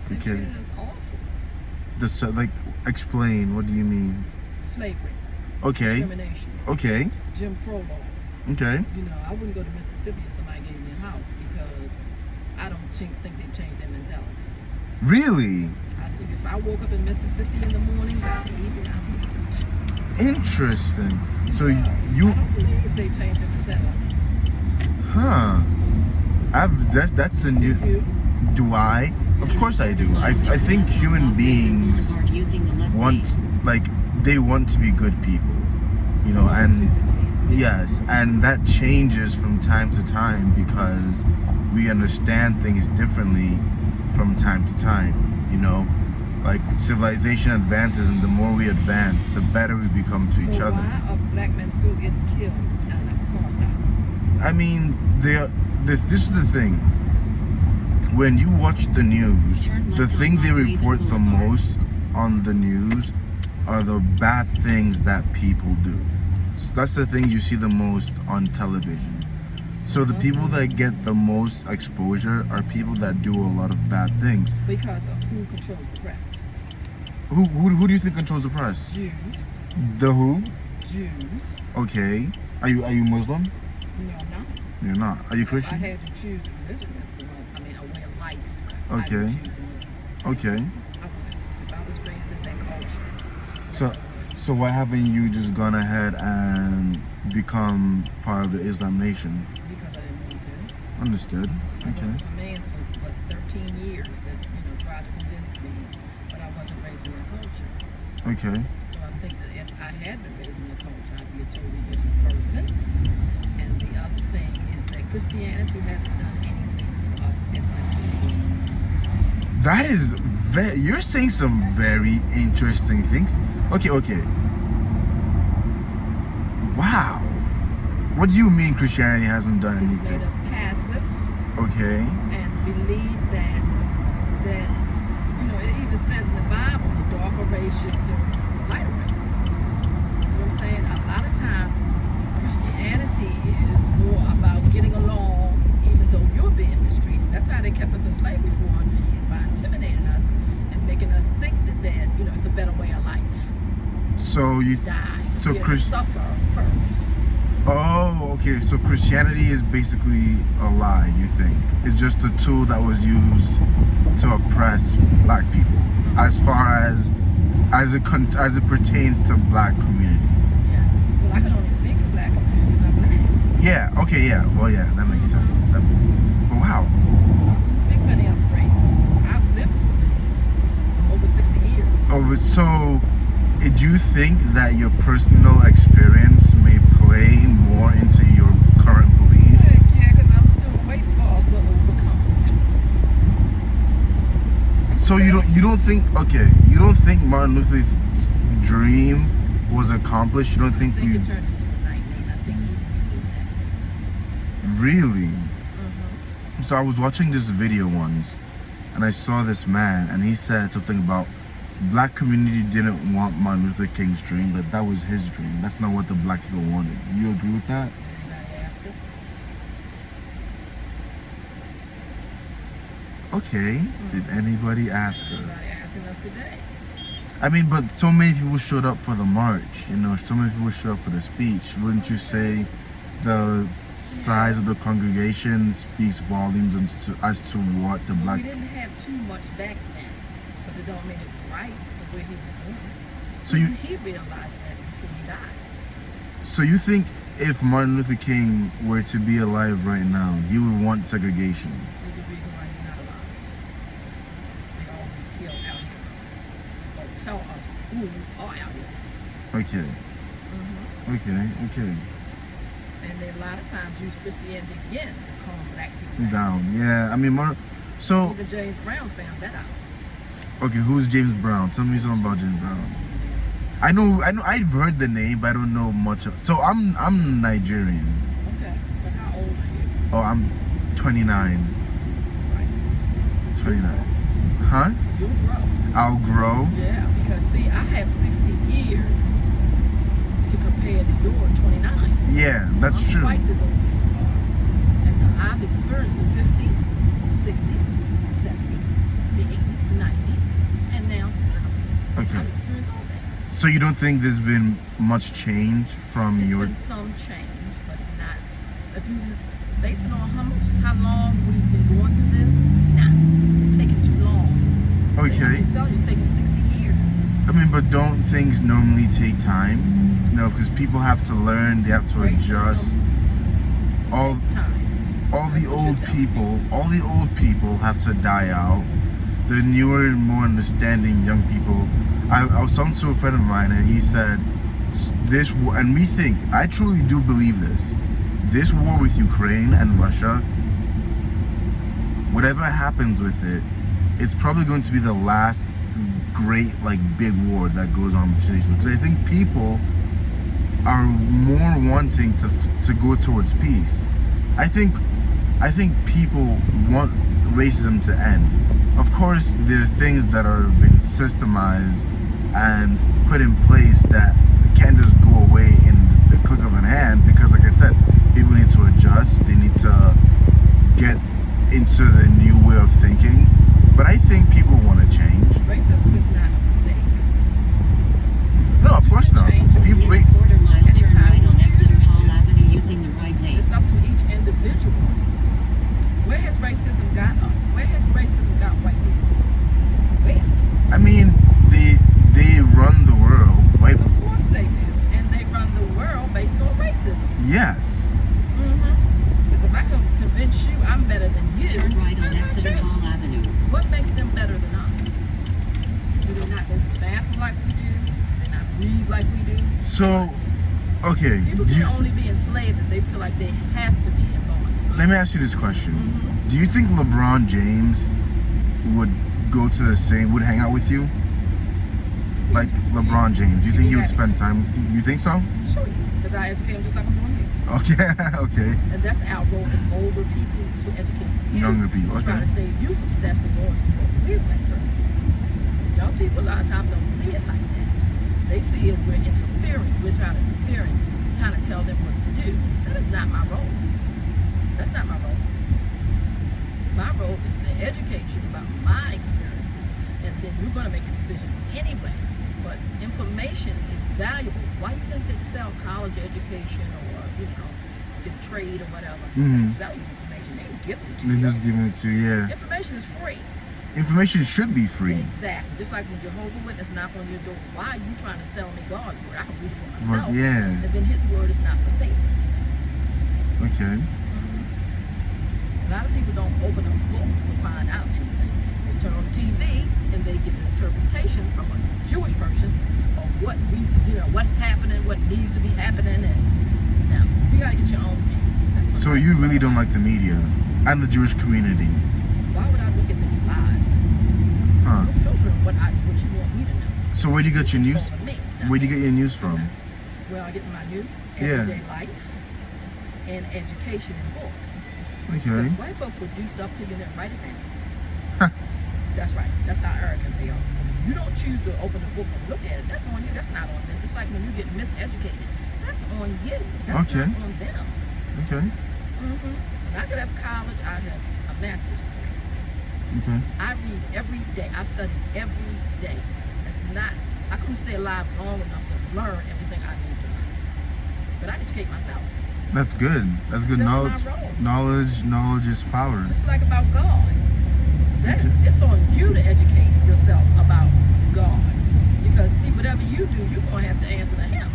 They Okay. treated us awful. Like, explain. What do you mean? Slavery. Okay. Discrimination. Okay. Jim Crow laws. Okay. You know, I wouldn't go to Mississippi if somebody gave me a house because I don't think they've changed their mentality. Really? I think if I woke up in Mississippi in the morning, by the evening, I'd be out. Interesting. So Yeah, you, I don't believe they changed their mentality. huh? That's a new. You? Do I? Of course I do. I think human beings want, like, they want to be good people, you know, and yes, and that changes from time to time because we understand things differently from time to time, you know. Like, civilization advances, and the more we advance, the better we become to each So other. why are black men still getting killed at a car stop? I mean, this is the thing. When you watch the news, the thing they report the most on the news are the bad things that people do. So that's the thing you see the most on television. So the people that get the most exposure are people that do a lot of bad things. Because of who controls the press? Who do you think controls the press? Jews. The who? Jews. Okay. Are you Muslim? No, I'm not. You're not. Are you If I Christian? had to choose a religion, that's the one. I mean, a way of life. Okay. I would choose a Muslim. Okay. I would. If I was raised in that culture. So why haven't you just gone ahead and become part of the Islam Nation? Because I didn't want to. Understood. I Okay. worked for a man for what 13 years that tried to convince me, but I wasn't raised in that culture. Okay. So I think that if I had been raised in the culture, I'd be a totally different person. And the other thing is that Christianity hasn't done anything for us as black people. That is you're saying some very interesting things. Okay. Wow. What do you mean Christianity hasn't done It's made anything? us passive Okay. and believe that it even says in the Bible, the darker race should serve the lighter race. You know what I'm saying? A lot of times Christianity is more about getting along even though you're being mistreated. That's how they kept us in slavery for 400 years, by intimidating us and making us think that it's a better way of life. So you Die. so We had to suffer first. Oh, okay. So Christianity is basically a lie, you think? It's just a tool that was used to oppress black people, as far as it pertains to black community. Yes. Well, I can only speak for black community because I'm black. Yeah. Okay. Yeah. Well, yeah. That makes sense. That makes sense. But wow. I can speak for any other race. I've lived through this over 60 years. Oh, so do you think that your personal experience may play more into your current belief? Yeah, because I'm still waiting for us to overcome. So you don't think Martin Luther's dream was accomplished? You don't think I think it turned into a nightmare. I think even that. Really? Mm-hmm. So I was watching this video once, and I saw this man, and he said something about black community didn't want Martin Luther King's dream, but that was his dream. That's not what the black people wanted. Do you agree with that? Anybody ask us? Okay. Did anybody ask us? Anybody asking us today? I mean, but so many people showed up for the march, so many people showed up for the speech. Wouldn't you say the size of the congregation speaks volumes as to what the black... We didn't have too much back then, but it don't mean it was right the way he was doing it. So you... He realized that before he died. So you think if Martin Luther King were to be alive right now, he would want segregation? There's a reason why he's not alive. They always kill our heroes. Or tell us who are our heroes. Okay. Okay. And they a lot of times use Christianity again to calm black people down. Yeah, I mean, so... Even James Brown found that out. Okay, who's James Brown? Tell me something about James Brown. I know. I've heard the name, but I don't know much. So I'm Nigerian. Okay, but how old are you? Oh, I'm 29. Right. 29. Huh? You'll grow. I'll grow? Yeah, because see, I have 60 years to compare to your 29. Yeah, so that's I'm true. Twice as old. And I've experienced the 50s, 60s, 70s, the 80s, the So you don't think there's been much change from There's your? been some change, but not. If you base it on how long we've been going through this, nah, it's taking too long. Okay. It's telling you it's taking 60 years. I mean, but don't things normally take time? No, because people have to learn. They have to adjust. All Takes time. all the That's what old you're telling me. people have to die out. The newer, more understanding young people. I was talking to a friend of mine, and he said this, and we think, I truly do believe this war with Ukraine and Russia, whatever happens with it, it's probably going to be the last great, like, big war that goes on between these. Because I think people are more wanting to go towards peace. I think people want racism to end. Of course, there are things that are been systemized and put in place that can't just go away in the click of an hand, because, like I said, people need to adjust. They need to get into the new way of thinking. But I think people want to change. Racism is not a mistake. No, of course not. People, Quarter mile, turn Anytime right on you Exeter choose Hall to. Avenue using the right lane. It's up to each individual. Where has racism got us? Where has racism got white people? Where? I mean, they run the world. White, Of course they do. And they run the world based on racism. yes. Because if I can convince you I'm better than you, Turn right on I'm not Exeter you. Hall Avenue. What makes them better than us? Do they not go to the bathroom like we do? Do they not breathe like we do? So, okay. People can only be enslaved if they feel like they have to be involved. Let me ask you this question. Mhm. Do you think LeBron James would go to the same, would hang out with you? Like LeBron James. Do you think he would spend time with you? You think so? Sure, because I educate them just like I'm doing here. Okay, okay. And that's our role as older people to educate you. Younger people, To try okay. to save you some steps and going through what we went through. Young people a lot of times don't see it like that. They see it as we're interference. We're trying to interfere and trying to tell them what to do. That is not my role. That's not my role. My role is to educate you about my experiences, and then you're going to make your decisions anyway. But information is valuable. Why do you think they sell college education or, the trade or whatever? Mhm. They sell you information. They ain't giving it to They're you. just giving it to you, yeah. Information is free. Information should be free. Exactly. Just like when Jehovah's Witness knock on your door, why are you trying to sell me God's word? I can read it for But myself. yeah, And then his word is not for sale. okay. A lot of people don't open a book to find out anything. They turn on TV and they get an interpretation from a Jewish person of what's happening, what needs to be happening, and now you gotta get your own views. That's what So I'm you all really don't about. like the media and the Jewish community, Why would I look at the lies? huh? You're filtering what you want me to know. So where do you get your news? Controlling me, not Where do you me. get your news from? Where I get my new Yeah. everyday life and education and books. Okay. Because white folks will do stuff to you and then write it down. Huh. That's right. That's how arrogant they are. You don't choose to open the book and look at it. That's on you. That's not on them. Just like when you get miseducated, that's on you. That's Okay. not on them. Okay. When I got out of college, I have a master's degree. Okay. I read every day. I study every day. That's not. I couldn't stay alive long enough to learn everything I need to learn. But I educate myself. That's good. That's good That's knowledge. my role. Knowledge is power. Just like about God. That Okay. it's on you to educate yourself about God. Because see, whatever you do, you're gonna have to answer to him.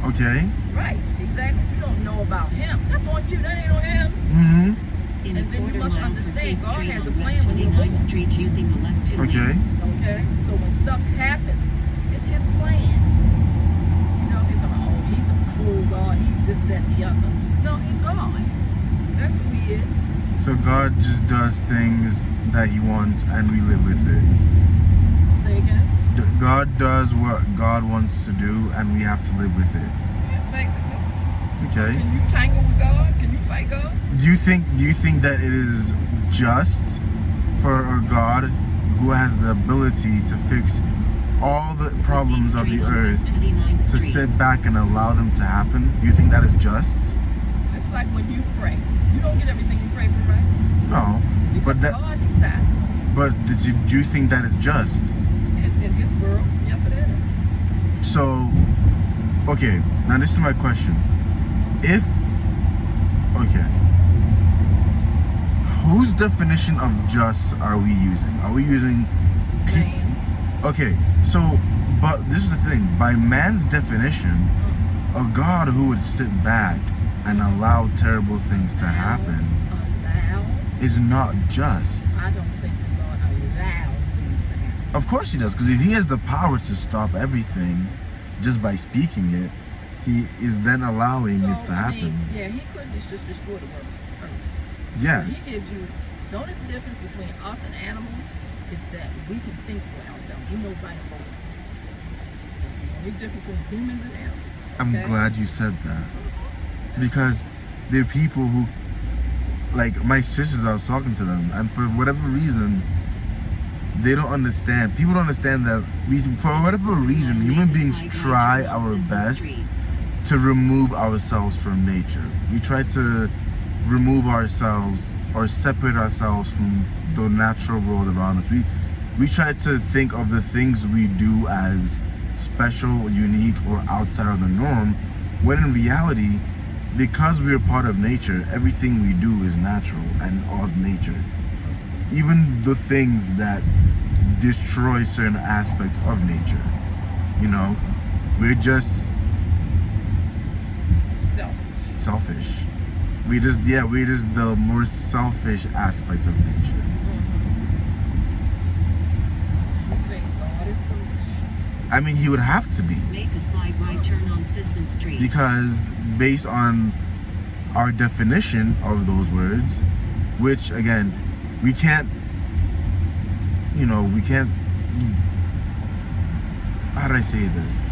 Okay. Right, exactly. If you don't know about him, that's on you. That ain't on him. Mm-hmm. In a And then you quarter must mile, understand proceed God straight has a on West plan when you're 29th born. Street using the left 2 Okay. lanes. Okay? So when stuff happens, it's his plan. You know, people talk about, oh, he's a cruel God, he's this, that, the other. No, he's God. That's who he is. So God just does things that he wants and we live with it. Say again? God does what God wants to do and we have to live with it. Yeah, basically. Okay. Can you tangle with God? Can you fight God? Do you think that it is just for a God who has the ability to fix all the problems of the earth to sit back and allow them to happen? Do you think that is just? It's like when you pray. You don't get everything you pray for, right? No. Because But that God decides. but do you think that is just? It's in his world, yes it is. So, okay, now this is my question. Whose definition of just are we using? Are we using Man's. Okay, so, but this is the thing. By man's definition, a God who would sit back and allow terrible things to happen Allow? is not just. I don't think that God allows things to happen. Of course he does, because if he has the power to stop everything just by speaking it, he is then allowing it to happen. Yeah, he could just destroy the earth. Yes. He gives you, the only difference between us and animals is that we can think for ourselves. We know right and wrong. That's the only difference between humans and animals. I'm okay? glad you said that. Because there are people who, like my sisters, I was talking to them, and for whatever reason, they don't understand. People don't understand that for whatever reason, human beings try our best to remove ourselves from nature. We try to remove ourselves or separate ourselves from the natural world around us. We try to think of the things we do as special, unique, or outside of the norm, when in reality, because we are part of nature, everything we do is natural and of nature. Even the things that destroy certain aspects of nature, you know, we're just selfish. We're just the more selfish aspects of nature. You think God is selfish? I mean, he would have to be. Make a slide right turn on Sisson Street. Because based on our definition of those words, which again, we can't, how do I say this?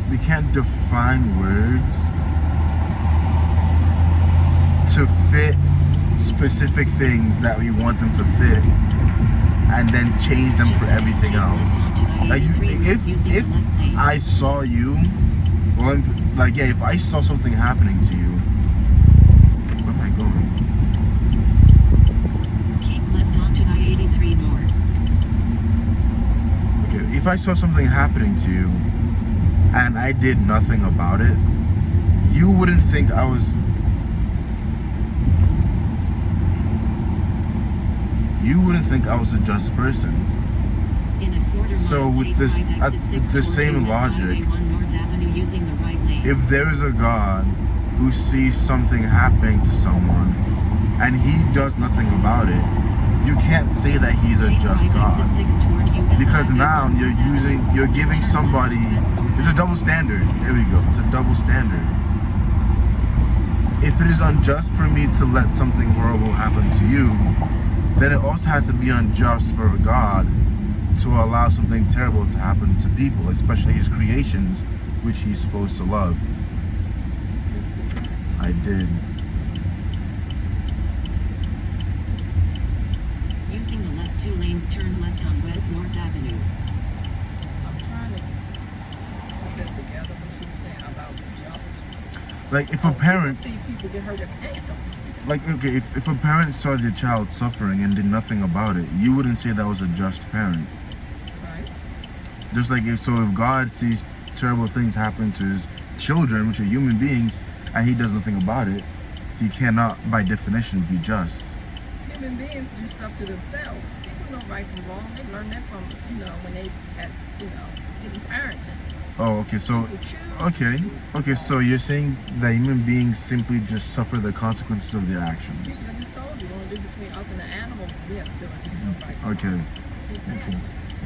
We can't define words to fit specific things that we want them to fit and then change them for everything else. Like if I saw you, if I saw something happening to you, where am I going? Keep left onto I-83 North. Okay, if I saw something happening to you and I did nothing about it, you wouldn't think I was a just person. In a quarter So mile, with take this, right at exit 6 the same towards US logic, Highway 1 North Avenue using the right lane. if there is a God who sees something happening to someone and he does nothing about it, you can't say that he's a Take just right God. exit 6 toward US Because Highway now 1 North Avenue. you're giving Turn somebody, left west north it's a double standard. There we go. It's a double standard. If it is unjust for me to let something horrible happen to you, then it also has to be unjust for God to allow something terrible to happen to people, especially his creations, which he's supposed to love. I did. Using the left 2 lanes, turn left on West North Avenue. I'm trying to put that together, what you were saying about just. Like if a parent, See people get hurt every day, though. like okay, if a parent saw their child suffering and did nothing about it, you wouldn't say that was a just parent. Right? Just like if God sees terrible things happen to his children, which are human beings, and he does nothing about it, he cannot, by definition, be just. Human beings do stuff to themselves. People know right from wrong. They learn that from, when they getting parenting. Oh, okay, so People choose. okay, so you're saying that human beings simply just suffer the consequences of their actions. I just told you, the only difference between us and the animals is we have the ability to know right from Okay, wrong. Exactly.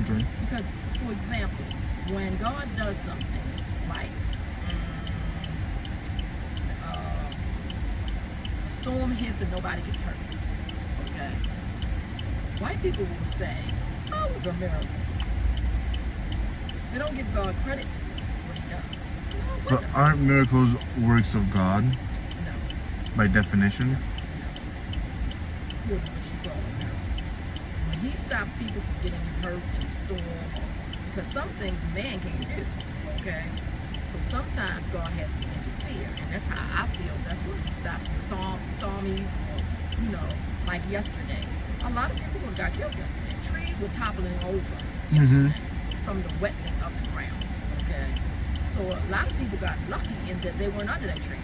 okay. Because, for example, when God does something like a storm hits and nobody gets hurt, okay? White people will say, "Oh, it was a miracle." They don't give God credit for what he does. But aren't miracles works of God No, by definition? what you call a miracle. When he stops people from getting hurt in a storm, because some things man can't do, okay? So sometimes God has to interfere, and that's how I feel. That's what he stops the psalmies, or like yesterday. A lot of people got killed yesterday. Trees were toppling over Mhm. from the wetness of the ground. Okay, so a lot of people got lucky in that they weren't under that tree.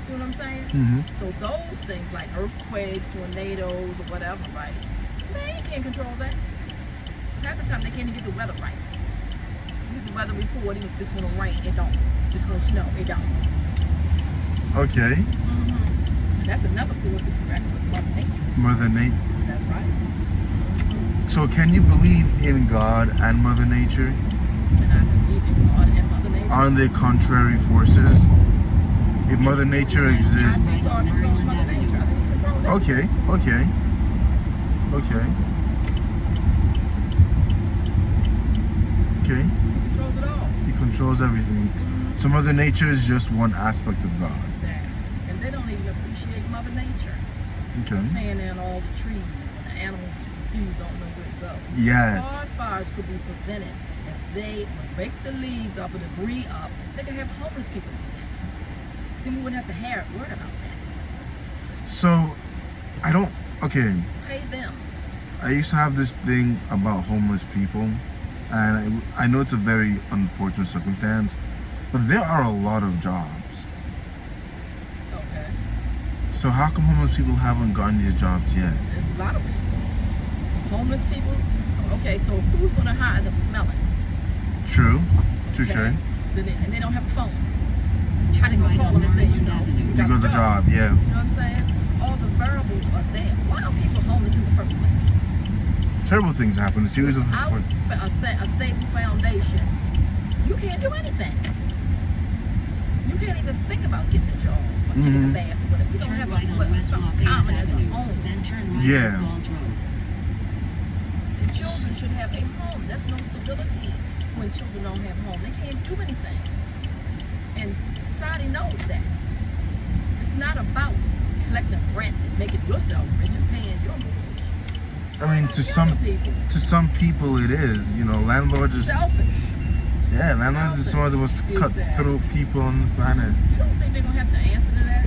See what I'm saying? Mhm. So those things like earthquakes, tornadoes, or whatever, right? Man, you can't control that. Half the time they can't even get the weather right. You get the weather report, it's gonna rain, it don't. It's gonna snow, it don't. Okay. And that's another force to be reckoned with, Mother Nature. Mother Nature. That's right. So can you believe in God and Mother Nature? And I believe in God and Mother Nature. Aren't they contrary forces? If Mother Nature I exists. think God controls Mother Nature. I think He controls everything. Okay. Okay. Okay. He controls it all. He controls everything. So Mother Nature is just one aspect of God. Exactly. And they don't even appreciate Mother Nature. Okay. Tearing down all the trees and the animals are confused, don't know where to go. Yes. Forest fires could be prevented if they would rake the leaves up and debris up. They could have homeless people do that. Then we wouldn't have to worry about that. So I don't. Okay. Pay them. I used to have this thing about homeless people, and I know it's a very unfortunate circumstance, but there are a lot of jobs. Okay. So how come homeless people haven't gotten these jobs yet? There's a lot of reasons. Homeless people. Okay, so who's gonna hire them smelling? True. Touche. Okay? And they don't have a phone. How they gonna call them and say, you know, You got the job, yeah. You know what I'm saying? All the variables are there. Why are people homeless in the first place? Terrible things happen. A series of. Without a stable foundation, you can't do anything. You can't even think about getting a job or taking a bath or whatever. You don't Turn have right on West something Lafayette common as a Avenue, home. then turn right Yeah. on Falls Road. The children should have a home. There's no stability when children don't have a home. They can't do anything. And society knows that. It's not about collecting rent and making yourself rich and paying your mortgage. I mean, to some people it is. You know, landlords are. Selfish. Yeah, landlords are some of the most cutthroat people on the planet. You don't think they're gonna have to answer to that?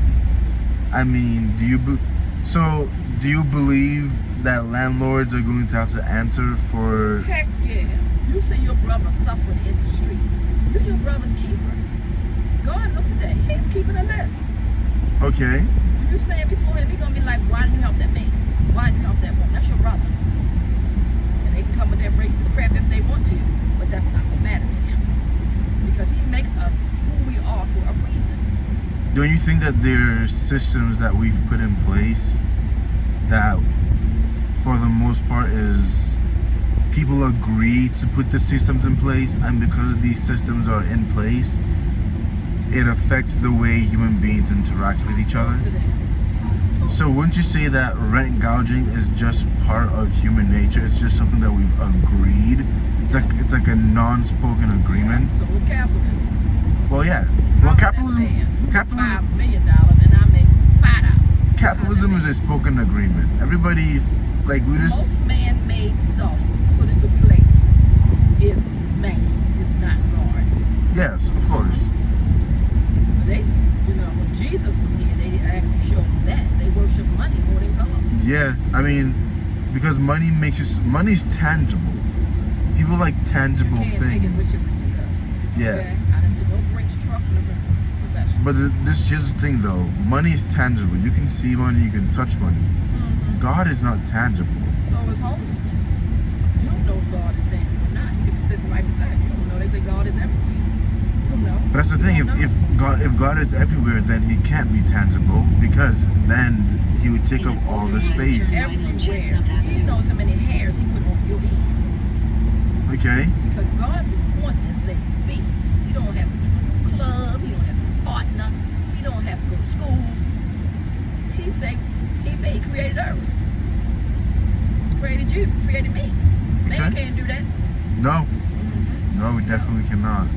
I mean, do you believe that landlords are going to have to answer for? Heck yeah. You see your brother suffering in the street. You're your brother's keeper. God looks at that. He's keeping a list. Okay. When you stand before him, he's gonna be like, why didn't you help that man? Why didn't you help that woman? That's your brother. And they can come with that racist crap if they want to, but that's not gonna matter to him. Because he makes us who we are for a reason. Don't you think that there are systems that we've put in place that, for the most part, is people agree to put the systems in place, and because these systems are in place, it affects the way human beings interact with each other? Yes, it is. So wouldn't you say that rent gouging is just part of human nature? It's just something that we've agreed. It's like a non-spoken agreement. So it's capitalism. Well, yeah. Well, capitalism. $5 million and I make $5. Capitalism is a spoken agreement. Everybody's like we just. Most man-made stuff is put into place is man. It's not God. Yes, of course. But they, you know, when Jesus was here, they actually showed that they worship money more than God. Yeah, I mean, because money's tangible. People like tangible You can't take it with things. you when you go. Yeah. Okay? I done see no Brinks truck in the possession. But here's the thing though. Money is tangible. You can see money. You can touch money. God is not tangible. So is homelessness. You don't know if God is tangible or not. You could be sitting right beside you. You don't know. They say God is everything. You don't know. But that's the thing. If God is everywhere, then He can't be tangible, because then He would take up all the space. Everywhere. He knows how many hairs he put on your head. Okay. Because God just wants and say, be. You don't have to join a club. You don't have to partner. You don't have to go to school. He said, He created Earth. Created you. Created me. Man Okay. can't do that. No. No, we definitely cannot.